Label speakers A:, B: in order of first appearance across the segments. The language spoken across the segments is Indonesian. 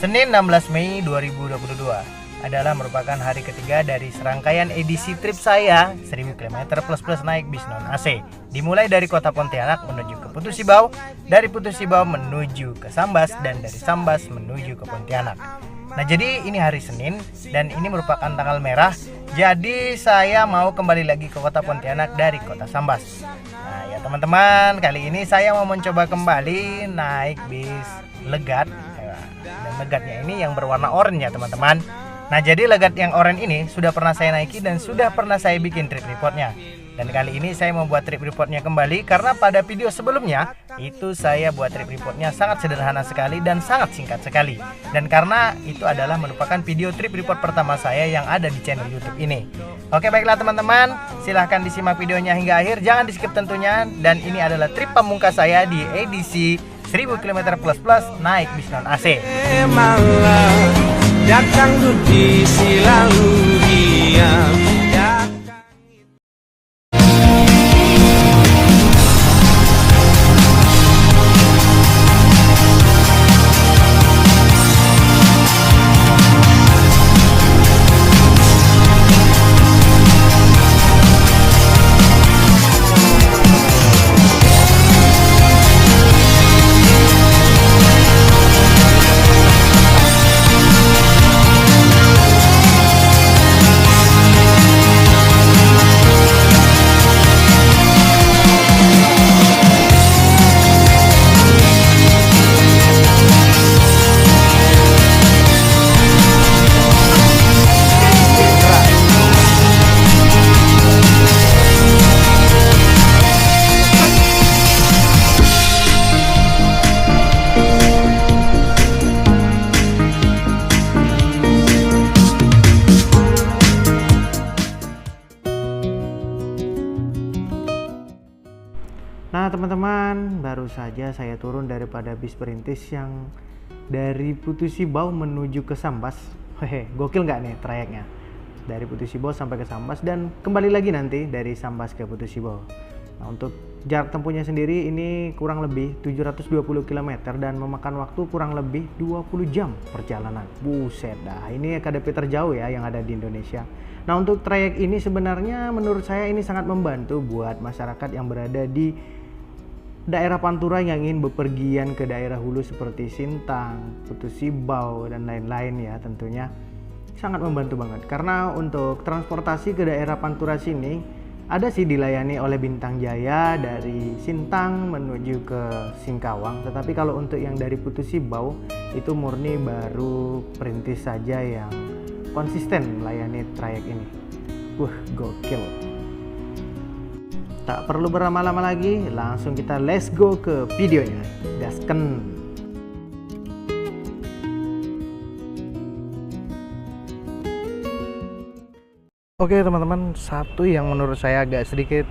A: Senin 16 Mei 2022 adalah merupakan hari ketiga dari serangkaian edisi trip saya 1000 km plus naik bis non AC. Dimulai dari kota Pontianak menuju ke Putus Sibau, dari Putus Sibau menuju ke Sambas, dan dari Sambas menuju ke Pontianak. Nah, jadi ini hari Senin dan ini merupakan tanggal merah. Jadi saya mau kembali lagi ke kota Pontianak dari kota Sambas. Nah ya teman-teman, kali ini saya mau mencoba kembali naik bis Legat. Dan Legatnya ini yang berwarna oranye ya teman-teman. Nah, jadi Legat yang oranye ini sudah pernah saya naiki dan sudah pernah saya bikin trip reportnya. Dan kali ini saya membuat trip reportnya kembali karena pada video sebelumnya itu saya buat trip reportnya sangat sederhana sekali dan sangat singkat sekali. Dan karena itu adalah merupakan video trip report pertama saya yang ada di channel YouTube ini. Oke, baiklah teman-teman, silahkan disimak videonya hingga akhir, jangan di skip tentunya. Dan ini adalah trip pamungkas saya di edisi 1000 km plus naik bis non AC.
B: Datang di silalu diam.
A: Nah teman-teman, baru saja saya turun daripada bis perintis yang dari Putus Sibau menuju ke Sambas. Hehe, gokil nggak nih trayeknya? Dari Putus Sibau sampai ke Sambas dan kembali lagi nanti dari Sambas ke Putus Sibau. Nah, untuk jarak tempuhnya sendiri ini kurang lebih 720 km dan memakan waktu kurang lebih 20 jam perjalanan. Buset dah, ini KDP terjauh ya yang ada di Indonesia. Nah, untuk trayek ini sebenarnya menurut saya ini sangat membantu buat masyarakat yang berada di daerah Pantura yang ingin bepergian ke daerah hulu seperti Sintang, Putus Sibau, dan lain-lain ya tentunya. Sangat membantu banget karena untuk transportasi ke daerah Pantura sini ada sih dilayani oleh Bintang Jaya dari Sintang menuju ke Singkawang. Tetapi kalau untuk yang dari Putus Sibau itu murni baru perintis saja yang konsisten melayani trayek ini. Gokil. Tak perlu berlama-lama lagi, langsung kita let's go ke videonya. Gasken. Oke teman-teman, satu yang menurut saya agak sedikit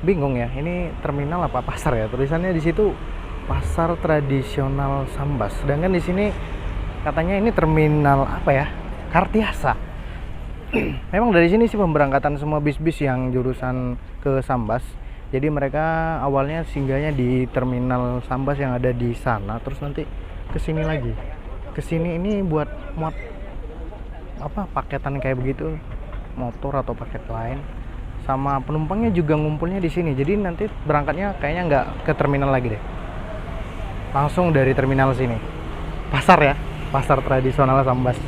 A: bingung ya. Ini terminal apa pasar ya? Tulisannya di situ pasar tradisional Sambas. Sedangkan di sini katanya ini terminal apa ya? Kartiasa. Memang dari sini sih pemberangkatan semua bis-bis yang jurusan ke Sambas. Jadi mereka awalnya singgahnya di terminal Sambas yang ada di sana, terus nanti ke sini lagi. Ke sini ini buat muat apa paketan kayak begitu, motor atau paket lain. Sama penumpangnya juga ngumpulnya di sini. Jadi nanti berangkatnya kayaknya nggak ke terminal lagi deh. Langsung dari terminal sini. Pasar ya, pasar tradisional Sambas.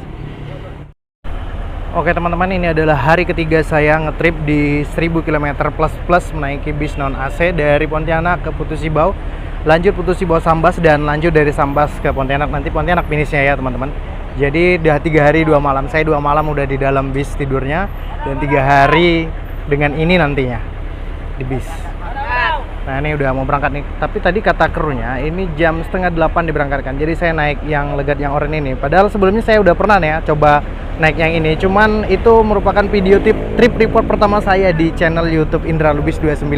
A: Oke teman-teman, ini adalah hari ketiga saya ngetrip di 1000 km plus menaiki bis non AC dari Pontianak ke Putus Sibau, lanjut Putus Sibau Sambas, dan lanjut dari Sambas ke Pontianak. Nanti Pontianak finishnya ya teman-teman. Jadi udah 3 hari 2 malam. Saya 2 malam udah di dalam bis tidurnya dan 3 hari dengan ini nantinya di bis. Nah ini udah mau berangkat nih. Tapi tadi kata krunya ini jam 7:30 diberangkatkan. Jadi saya naik yang Legat yang oranye ini. Padahal sebelumnya saya udah pernah nih ya coba naik yang ini. Cuman itu merupakan video trip report pertama saya di channel YouTube Indra Lubis 29.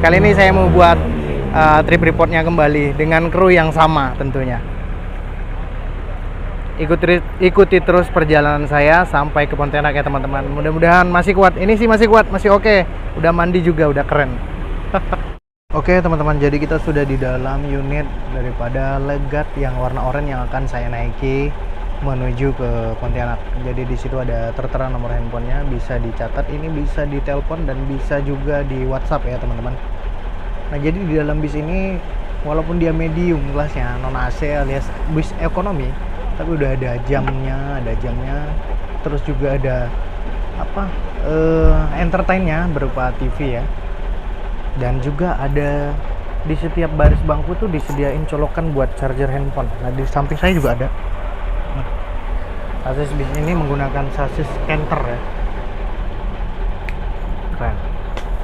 A: Kali ini saya mau buat trip reportnya kembali dengan kru yang sama tentunya. Ikuti terus perjalanan saya sampai ke Pontianak ya teman-teman. Mudah-mudahan masih kuat. Ini sih masih kuat, masih oke. Udah mandi juga, udah keren. Oke teman-teman, jadi kita sudah di dalam unit daripada Legat yang warna oranye yang akan saya naiki. menuju ke Pontianak. Jadi di situ ada tertera nomor handphonenya, bisa dicatat, ini bisa ditelepon dan bisa juga di WhatsApp ya teman-teman. Nah jadi di dalam bis ini walaupun dia medium kelasnya, non AC alias bis ekonomi, tapi udah ada jamnya, terus juga ada entertainnya berupa TV ya, dan juga ada di setiap baris bangku tuh disediain colokan buat charger handphone. Nah di samping saya juga ada. Sasis bis ini menggunakan sasis Canter ya, keren.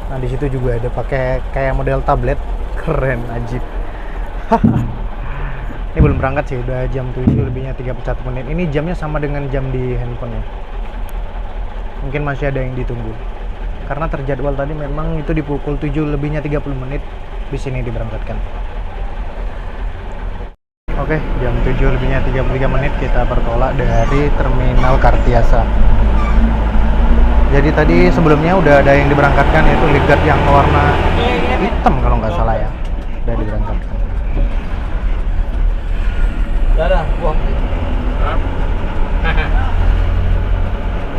A: Nah di situ juga ada pakai kayak model tablet, keren ajib. Ini belum berangkat sih, udah jam 7 lebihnya 31 menit. Ini jamnya sama dengan jam di handphone ya. Mungkin masih ada yang ditunggu. Karena terjadwal tadi memang itu di pukul 7 lebihnya 30 menit bis ini diberangkatkan. Oke, jam 7 lebihnya 33 menit kita bertolak dari Terminal Kartiasa. Jadi tadi sebelumnya udah ada yang diberangkatkan, yaitu Ligat yang warna hitam kalau nggak salah ya. Udah diberangkatkan.
B: Dah, buang.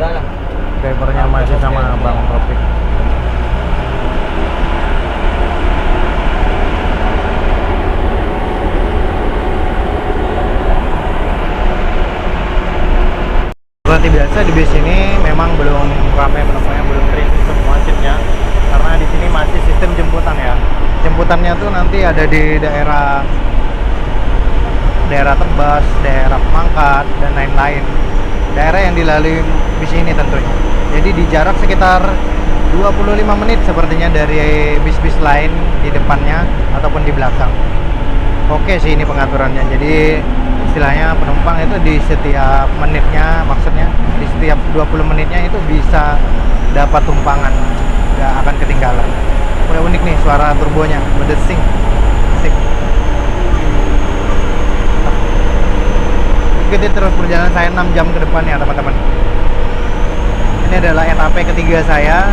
B: Dah.
A: Drivernya masih sama Bang Topik. Seperti biasa di bis ini memang belum ramai penumpangnya, belum terisi semua seatnya, karena di sini masih sistem jemputan ya. Jemputannya tuh nanti ada di daerah Tebas, daerah Pemangkat, dan lain-lain. Daerah yang dilalui bis ini tentunya. Jadi di jarak sekitar 25 menit sepertinya dari bis-bis lain di depannya ataupun di belakang. Oke sih ini pengaturannya. Jadi istilahnya penumpang itu di setiap menitnya, maksudnya di setiap 20 menitnya itu bisa dapat tumpangan, nggak akan ketinggalan. Unik nih suara turbonya, berdesing, asik. Ikuti terus perjalanan saya 6 jam ke depan ya teman-teman. Ini adalah etape ketiga saya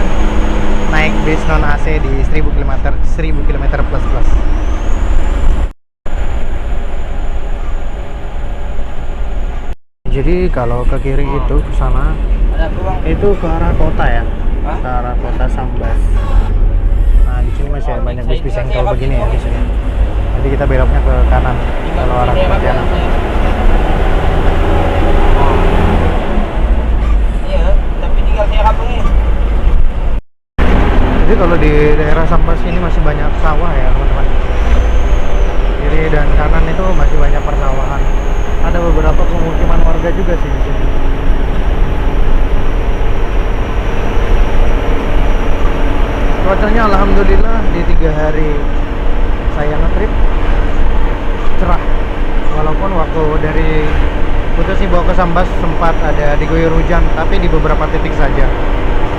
A: naik bis non AC di 1000 km plus. Jadi kalau ke kiri itu ke sana, itu ke arah kota ya, ke arah kota Sambas. Nah di sini masih ada banyak bis-bis yang kalau begini ya di sini. Jadi kita beloknya ke kanan kalau arah Pontianak.
B: Iya, tapi tinggal saya kampung ini.
A: Jadi kalau di daerah Sambas ini masih banyak sawah ya teman-teman. Kiri dan kanan itu masih banyak persawahan. Ada beberapa pemukiman warga juga sih di sini. Cuacanya alhamdulillah di 3 hari saya ngetrip cerah. Walaupun waktu dari Putus Ibo ke Sambas sempat ada diguyur hujan, tapi di beberapa titik saja.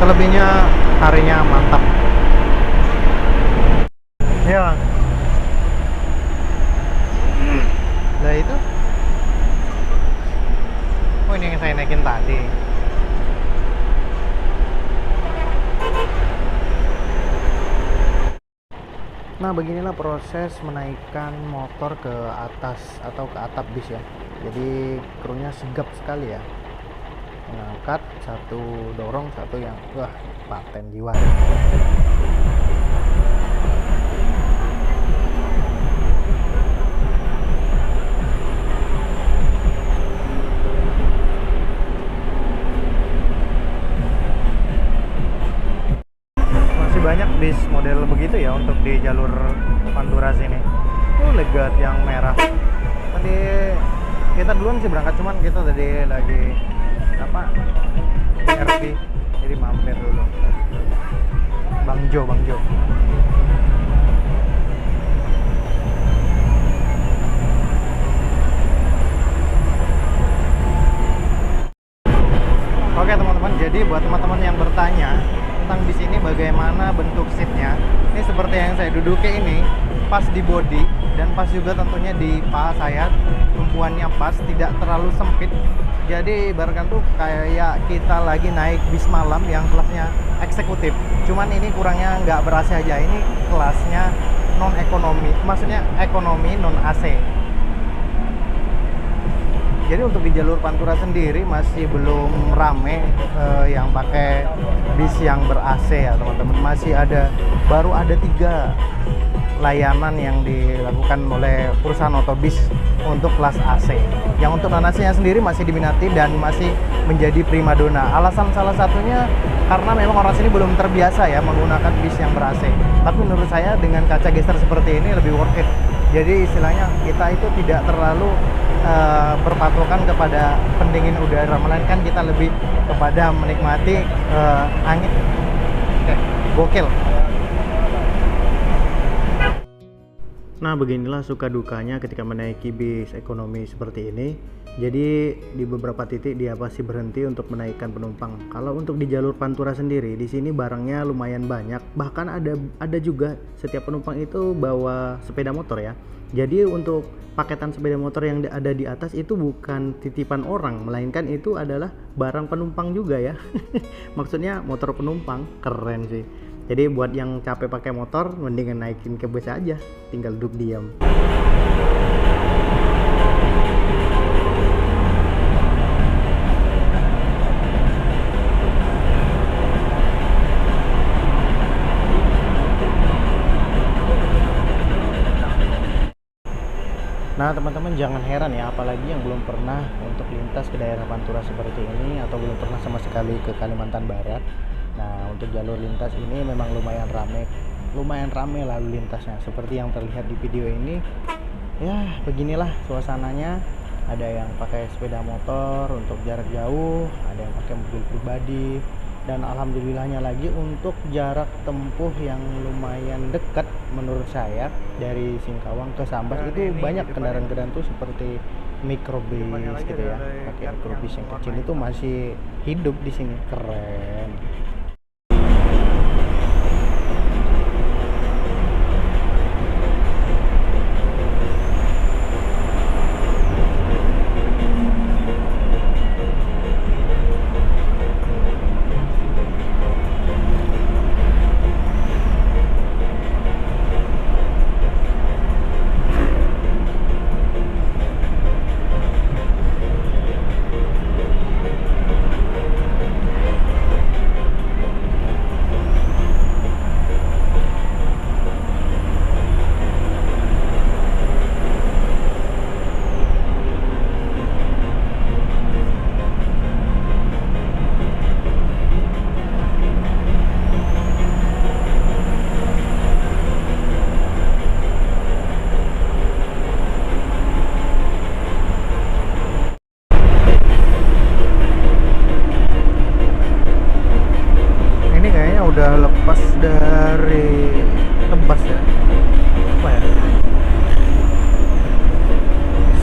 A: Selebihnya harinya mantap. Ya. Nah itu. Oh ini yang saya naikin tadi. Nah beginilah proses menaikkan motor ke atas atau ke atap bis ya. Jadi krunya sigap sekali ya. Mengangkat, satu dorong, satu yang wah paten jiwa. Banyak bis model begitu ya untuk di jalur Pantura sini. Legat yang merah. Tadi kita duluan sih berangkat, cuman kita tadi lagi RP, jadi mampir dulu. Bang Jo. Oke teman-teman, jadi buat teman-teman yang bertanya tentang bis ini bagaimana bentuk seatnya, ini seperti yang saya duduki ini, pas di body dan pas juga tentunya di paha saya, tumpuannya pas, tidak terlalu sempit. Jadi ibaratkan tuh kayak kita lagi naik bis malam yang kelasnya eksekutif, cuman ini kurangnya nggak ber AC aja, ini kelasnya non ekonomi, maksudnya ekonomi non AC. Jadi untuk di jalur Pantura sendiri masih belum rame yang pakai bis yang ber-AC ya teman-teman. Masih baru ada 3 layanan yang dilakukan oleh perusahaan otobus untuk kelas AC. Yang untuk non AC-nya sendiri masih diminati dan masih menjadi primadona. Alasan salah satunya karena memang orang sini belum terbiasa ya menggunakan bis yang ber-AC. Tapi menurut saya dengan kaca geser seperti ini lebih worth it. Jadi istilahnya kita itu tidak terlalu berpatokan kepada pendingin udara, melainkan kita lebih kepada menikmati angin. Oke, gokil. Nah, beginilah suka dukanya ketika menaiki bis ekonomi seperti ini. Jadi di beberapa titik dia pasti berhenti untuk menaikkan penumpang. Kalau untuk di jalur Pantura sendiri, di sini barangnya lumayan banyak. Bahkan ada juga setiap penumpang itu bawa sepeda motor ya. Jadi untuk paketan sepeda motor yang ada di atas itu bukan titipan orang, melainkan itu adalah barang penumpang juga ya. Maksudnya motor penumpang, keren sih. Jadi buat yang capek pakai motor, mendingan naikin ke bus aja, tinggal duduk diam. Nah teman-teman jangan heran ya, apalagi yang belum pernah untuk lintas ke daerah Pantura seperti ini atau belum pernah sama sekali ke Kalimantan Barat. Nah untuk jalur lintas ini memang lumayan rame lalu lintasnya seperti yang terlihat di video ini. Ya beginilah suasananya, ada yang pakai sepeda motor untuk jarak jauh, ada yang pakai mobil pribadi, dan alhamdulillahnya lagi untuk jarak tempuh yang lumayan dekat menurut saya dari Singkawang ke Sambas itu banyak kendaraan-kendaraan tuh seperti mikrobis gitu ya, pakai mikrobis yang kecil itu masih hidup di sini, keren. Udah lepas dari Tebas ya, apa ya,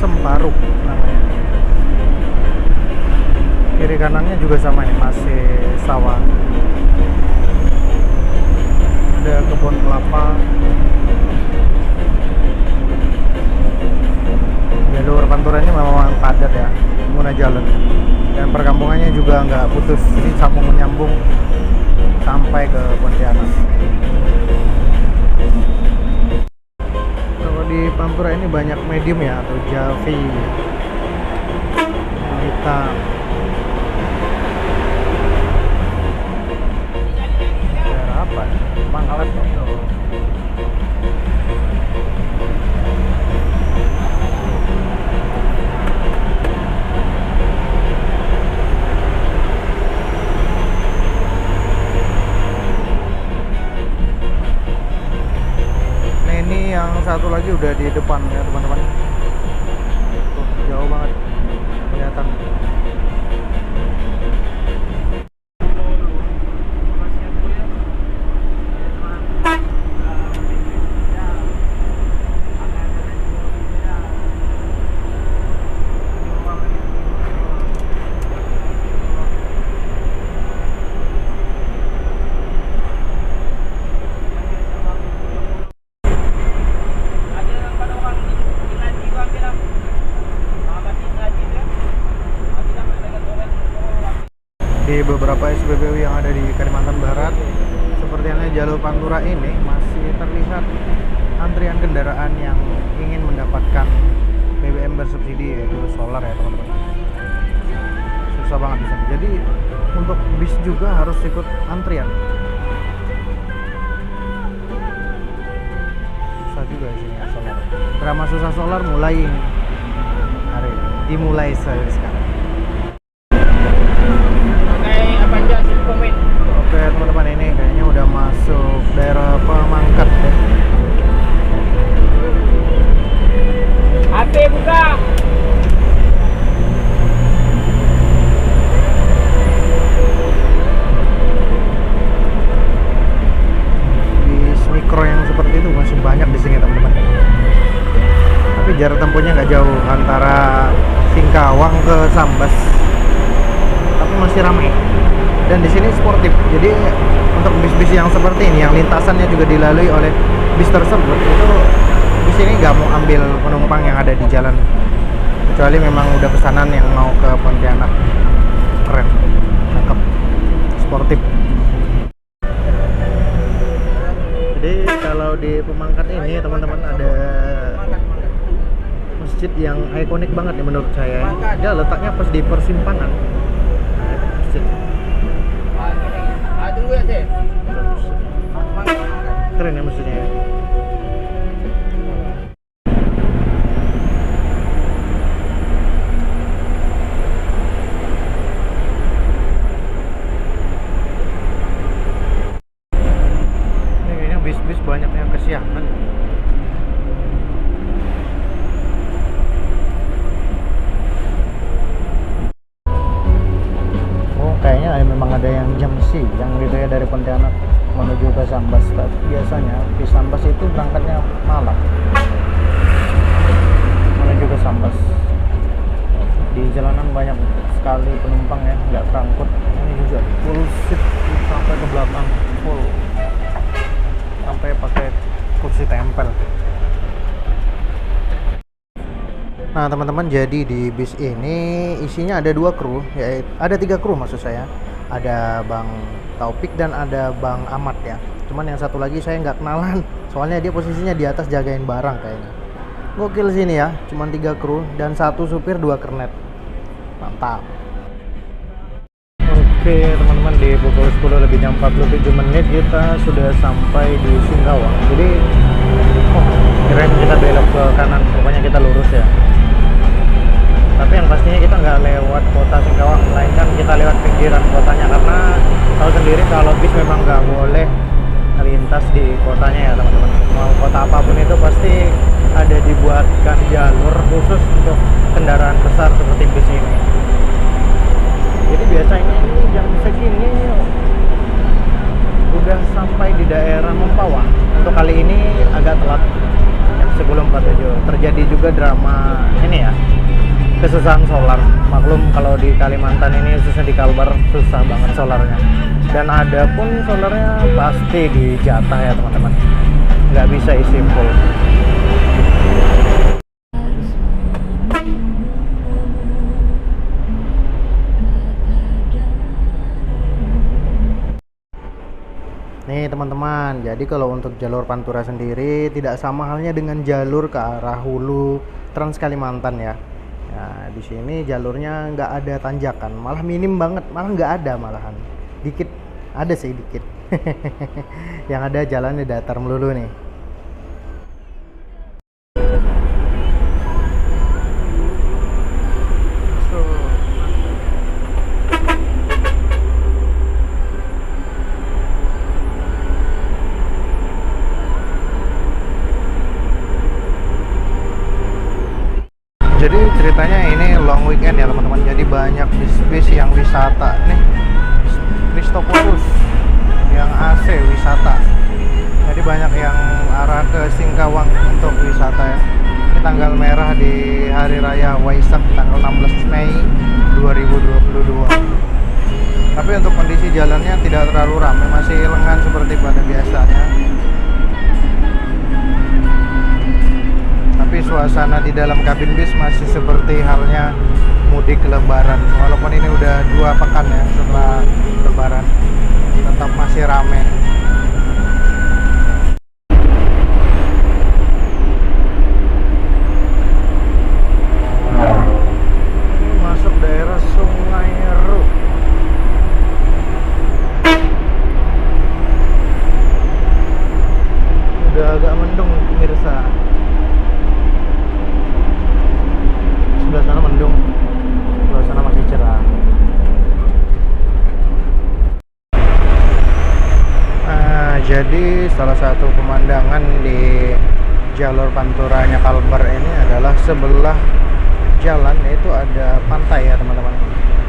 A: Semparuk namanya. Kiri kanannya juga sama nih, masih sawah, ada kebun kelapa. Jalur Pantura ini memang padat ya pengguna jalan, dan perkampungannya juga nggak putus, jadi sambung menyambung sampai ke Pontianak. Kalau di Pantura ini banyak medium ya, atau Javi yang hitam. Daerah apa? Pangkalan itu. Yang satu lagi udah di depan ya teman-teman, tuh jauh banget kelihatan. Di beberapa SPBU yang ada di Kalimantan Barat, seperti halnya jalur Pantura ini, masih terlihat antrian kendaraan yang ingin mendapatkan BBM bersubsidi, yaitu solar ya teman-teman. Susah banget di sini. Jadi untuk bis juga harus ikut antrian. Susah juga di sini ya solar. Drama susah solar mulai ini. Hari ini. Dimulai sekarang.
B: Pakai apa aja sih komen?
A: Oke teman-teman, ini kayaknya udah masuk daerah Pemangkat ya.
B: HP buka.
A: Bis mikro yang seperti itu masih banyak di sini teman-teman. Tapi jarak tempuhnya nggak jauh antara Singkawang ke Sambas. Tapi masih ramai. Dan di sini sportif. Jadi untuk bis-bis yang seperti ini, yang lintasannya juga dilalui oleh bis tersebut, itu di sini nggak mau ambil penumpang yang ada di jalan, kecuali memang udah pesanan yang mau ke Pontianak. Keren, cakep, sportif. Jadi kalau di Pemangkat ini teman-teman ada masjid yang ikonik banget nih menurut saya. Dia letaknya pas di persimpangan. Nah, itu masjid.
B: Tunggu ya sih.
A: Keren ya masjidnya ya. Ini kayaknya bis-bis banyak yang kesiangan. Kayaknya memang ada yang jam siang gitu ya dari Pontianak menuju ke Sambas. Tapi biasanya di Sambas itu berangkatnya malam menuju ke Sambas. Di jalanan banyak sekali penumpang ya, nggak terangkut. Ini juga full seat sampai ke belakang, full sampai pakai kursi tempel. Nah teman-teman, jadi di bis ini isinya ada 2 kru, ya ada 3 kru maksud saya. Ada Bang Taufik dan ada Bang Ahmad ya. Cuman yang satu lagi saya nggak kenalan, soalnya dia posisinya di atas jagain barang kayaknya. Gokil sini ya, cuman 3 kru dan 1 supir 2 kernet. Mantap. Oke teman-teman, di pukul 10 lebih 47 menit kita sudah sampai di Singkawang. Jadi keren kita belok ke kanan, pokoknya kita lurus ya. Tapi yang pastinya kita nggak lewat kota Singkawang, melainkan kita lewat pinggiran kotanya, karena tahu sendiri kalau bis memang nggak boleh melintas di kotanya ya teman-teman. Mau kota apapun itu pasti ada dibuatkan jalur khusus untuk kendaraan besar seperti bis ini. Jadi biasanya ini jam segini udah sampai di daerah Mempawah. Untuk kali ini agak telat, jam 10.47. Terjadi juga drama ini ya, kesusahan solar. Maklum kalau di Kalimantan ini, khususnya di Kalbar, susah banget solarnya. Dan ada pun solarnya pasti dijatah ya teman-teman, nggak bisa isi full. Nih teman-teman, jadi kalau untuk jalur Pantura sendiri tidak sama halnya dengan jalur ke arah hulu Trans Kalimantan ya. Nah, di sini jalurnya nggak ada tanjakan, malah minim banget, malah nggak ada malahan. Dikit, ada sih dikit. Yang ada jalannya datar melulu nih. Jadi ceritanya ini long weekend ya teman-teman, jadi banyak bis-bis yang wisata nih. Christophorus yang AC wisata, jadi banyak yang arah ke Singkawang untuk wisata ya. Ini tanggal merah di Hari Raya Waisak tanggal 16 Mei 2022. Tapi untuk kondisi jalannya tidak terlalu ramai, masih lengan seperti pada biasanya. Tapi suasana di dalam kabin bis masih seperti halnya mudik lebaran. Walaupun ini udah 2 pekan ya setelah lebaran, tetap masih ramai. Jadi salah satu pemandangan di jalur Panturanya Kalbar ini adalah sebelah jalan itu ada pantai ya teman-teman.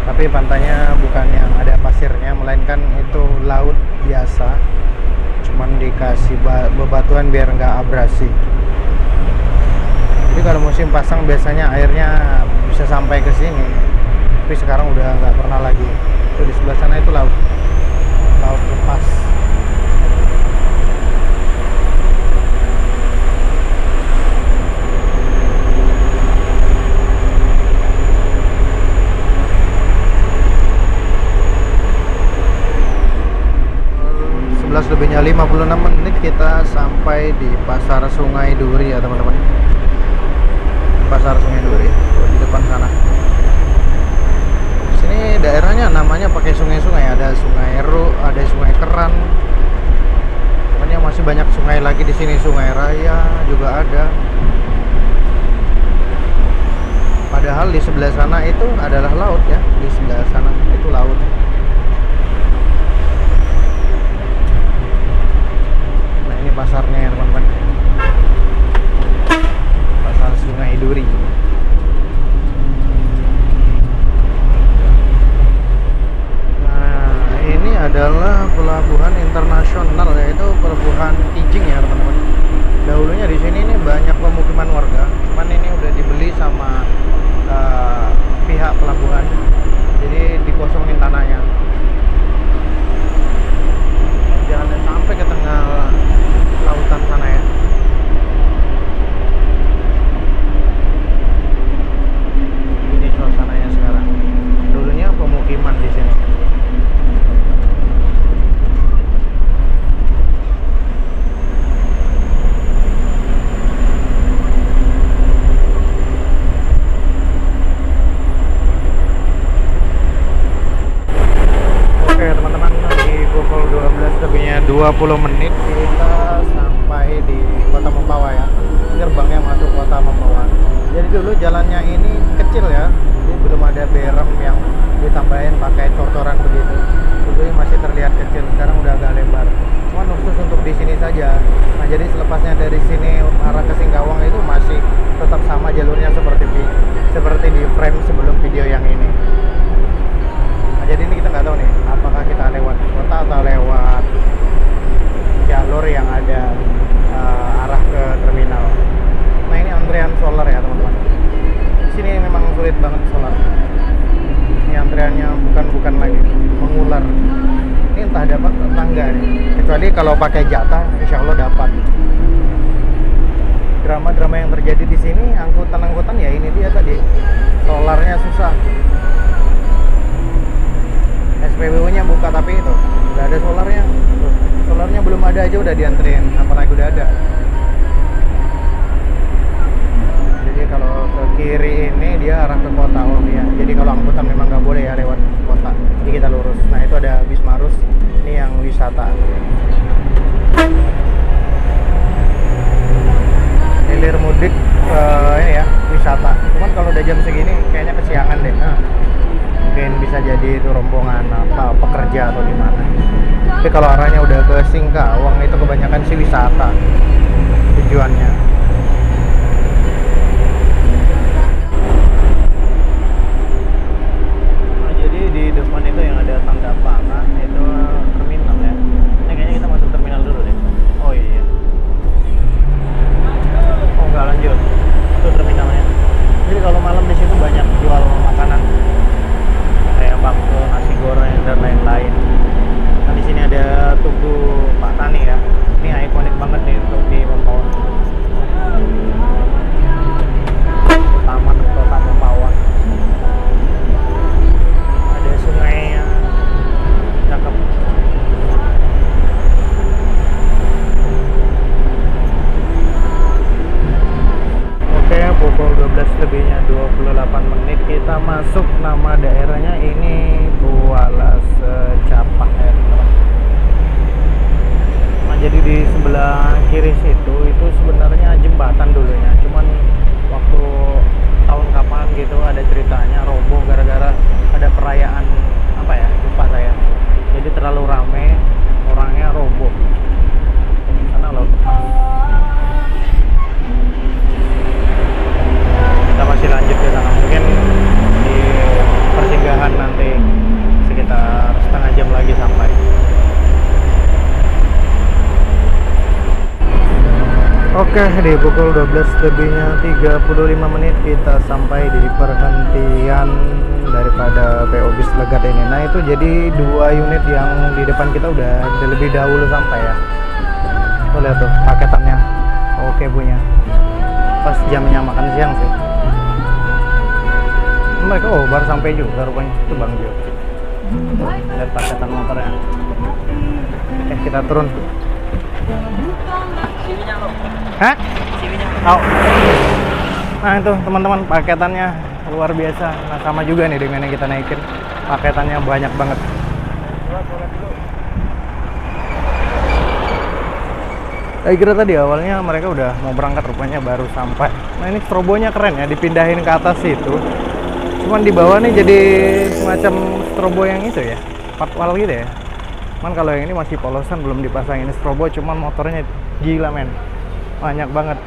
A: Tapi pantainya bukan yang ada pasirnya, melainkan itu laut biasa. Cuman dikasih bebatuan biar nggak abrasi. Jadi kalau musim pasang biasanya airnya bisa sampai ke sini. Tapi sekarang udah nggak pernah lagi. Itu di sebelah sana itu laut lepas. 56 menit kita sampai di Pasar Sungai Duri ya teman-teman. Pasar Sungai Duri di depan sana. Sini daerahnya namanya pakai sungai-sungai, ada Sungai Eru, ada Sungai Keran. Pokoknya masih banyak sungai lagi di sini, Sungai Raya juga ada. Padahal di sebelah sana itu adalah laut ya, di sebelah sana itu laut. Pasarnya ya teman-teman, Pasar Sungai Duri. Nah ini adalah pelabuhan internasional, yaitu pelabuhan Kijing ya teman-teman. Dahulunya di sini ini banyak pemukiman warga, cuman ini udah dibeli sama pihak pelabuhan, jadi dikosongin tanahnya. Jangan sampai ke tengah lautan sana ya. Ini suasananya sekarang. Dulunya pemukiman di sini. Oke teman-teman, di pukul 12:20 menit kita sampai di Kota Mempawah ya. Gerbangnya masuk Kota Mempawah. Jadi dulu jalannya ini kecil ya, ini belum ada berem yang ditambahin pakai cotoran begitu. Dulu ini masih terlihat kecil, sekarang udah agak lebar. Cuma khusus untuk di sini saja. Nah jadi selepasnya dari sini arah ke Singkawang itu masih tetap sama jalurnya seperti di frame sebelum video yang ini. Nah jadi ini kita nggak tahu nih, apakah kita lewat kota atau lewat jalur yang ada arah ke terminal. Nah ini antrean solar ya teman-teman. Di sini memang sulit banget solar. Ini antreannya bukan lagi mengular. Ini entah dapat entah enggak nih. Kecuali kalau pakai jatah, insya Allah dapat. Drama-drama yang terjadi di sini, angkutan ya ini dia tadi. Solarnya susah. SPBU-nya buka tapi itu nggak ada solarnya. Solarnya belum ada aja udah diantrein, apalagi udah ada. Jadi kalau ke kiri ini dia arah ke kota ya. Jadi kalau angkutan memang nggak boleh ya lewat kota. Jadi kita lurus. Nah itu ada Bismarus, ini yang wisata. Hilir mudik ini ya wisata. Cuman kalau udah jam segini kayaknya kesiangan deh. Nah, mungkin bisa jadi itu rombongan apa pekerja atau gimana. Tapi kalau arahnya udah ke Singkawang itu kebanyakan sih wisata tujuannya. Nah, jadi di depan itu yang ada tanda panah itu terminal ya. Ini kayaknya kita masuk terminal dulu deh. Oh iya. Oh nggak lanjut. Itu terminalnya. Jadi kalau malam di situ banyak jual makanan kayak bakso, nasi goreng dan lain-lain. Nah, di sini ada Tugu Pak Tani ya. Ini ikonik banget nih untuk di Mempawah. Taman Kota Mempawah. Ada sungainya. Cakep. Oke, pukul 12:28 menit kita masuk. Nama daerahnya ini Kuala Secapak ya teman-teman. Nah jadi di sebelah kiri situ itu sebenarnya jembatan dulunya, cuman waktu tahun kapan gitu ada ceritanya roboh gara-gara ada perayaan apa ya, lupa saya. Jadi terlalu rame, orangnya roboh. Oke, di pukul 12 lebihnya 35 menit kita sampai di perhentian daripada PO Bis Legat ini. Nah itu jadi 2 unit yang di depan kita udah lebih dahulu sampai ya. Tuh lihat tuh paketannya, oke punya. Pas jamnya makan siang sih. Mereka baru sampai juga rupanya. Itu Bang Jo. Lihat paketan motornya. Oke, kita turun. Hah? Oh. Nah itu teman-teman paketannya luar biasa. Nah sama juga nih dengan yang kita naikin. Paketannya banyak banget. Saya kira tadi awalnya mereka udah mau berangkat, rupanya baru sampai. Nah ini strobonya keren ya, dipindahin ke atas itu. Cuman di bawah nih jadi semacam strobo yang itu ya, patwal gitu ya. Cuman kalau yang ini masih polosan, belum dipasangin strobo. Cuman motornya gila men, banyak banget.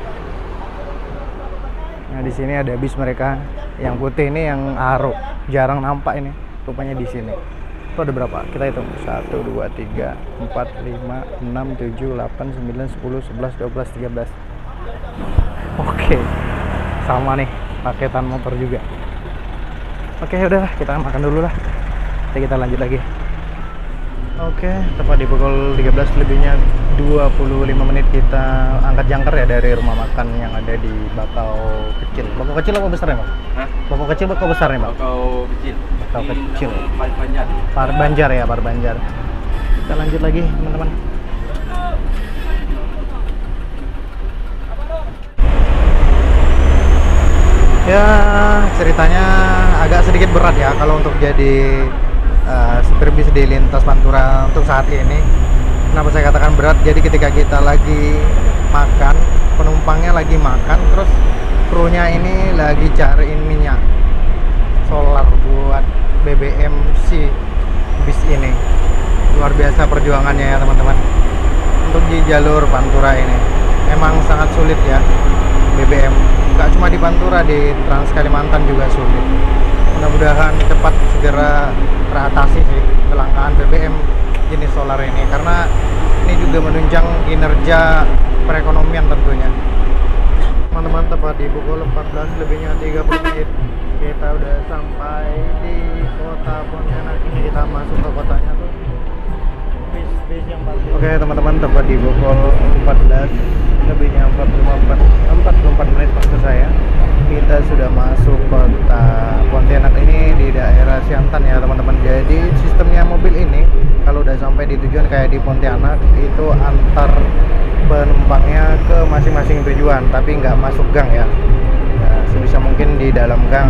A: Nah di sini ada bis mereka yang putih ini, yang aro, jarang nampak ini. Rupanya di sini. Itu ada berapa? Kita hitung. 1, 2, 3, 4, 5, 6, 7, 8, 9, 10, 11, 12, 13. Oke, sama nih paketan motor juga. Oke, udahlah kita makan dulu lah. Nanti kita lanjut lagi. Oke, tepat di pukul 13 lebihnya 25 menit kita angkat jangkar ya dari rumah makan yang ada di Bakau Kecil. Bakau Kecil apa besar ya, Bang?
B: Hah?
A: Bakau Kecil, Bakau besar nih, Bang?
B: Bakau kecil.
A: Bakau Kecil.
B: Banjar.
A: Par Banjar ya, Par Banjar. Kita lanjut lagi, teman-teman. Ya, ceritanya agak sedikit berat ya kalau untuk jadi supir bis di lintas Pantura untuk saat ini. Kenapa saya katakan berat? Jadi ketika kita lagi makan, penumpangnya lagi makan, terus krunya ini lagi cariin minyak solar buat BBM si bis ini. Luar biasa perjuangannya ya teman-teman. Untuk di jalur Pantura ini memang sangat sulit ya BBM. Nggak cuma di Pantura, di Trans Kalimantan juga sulit. Mudah-mudahan cepat segera teratasi sih kelangkaan BBM jenis solar ini, karena ini juga menunjang kinerja perekonomian tentunya. Teman-teman, tepat di pukul 14 lebihnya 30 menit kita udah sampai di kota Pontianak. Ini kita masuk ke kotanya tuh, bis yang paling. Oke teman-teman, tepat di pukul 14 lebihnya 44 menit maksud saya, kita sudah masuk kota Pontianak. Ini di daerah Siantan ya teman-teman. Jadi sistemnya mobil ini kalau udah sampai di tujuan kayak di Pontianak itu antar penumpangnya ke masing-masing tujuan, tapi nggak masuk gang ya. Nah, sebisa mungkin di dalam gang,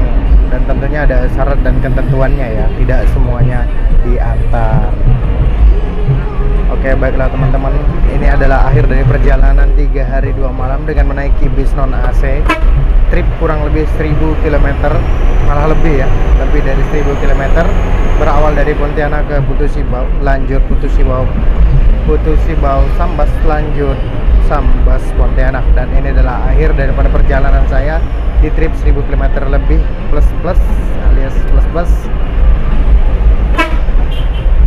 A: dan tentunya ada syarat dan ketentuannya ya, tidak semuanya diantar. Oke, baiklah teman-teman, ini adalah akhir dari perjalanan 3 hari 2 malam dengan menaiki bis non AC. Trip kurang lebih 1000 km, malah lebih ya, lebih dari 1000 km. Berawal dari Pontianak ke Putu Sibau, lanjut Putu Sibau, Sambas, lanjut Sambas Pontianak. Dan ini adalah akhir daripada perjalanan saya di trip 1000 km lebih plus alias plus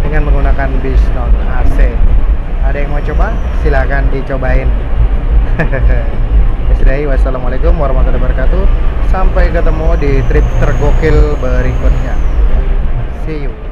A: dengan menggunakan bis non AC. Ada yang mau coba? Silahkan dicobain. Wassalamualaikum warahmatullahi wabarakatuh. Sampai ketemu di trip tergokil berikutnya. See you.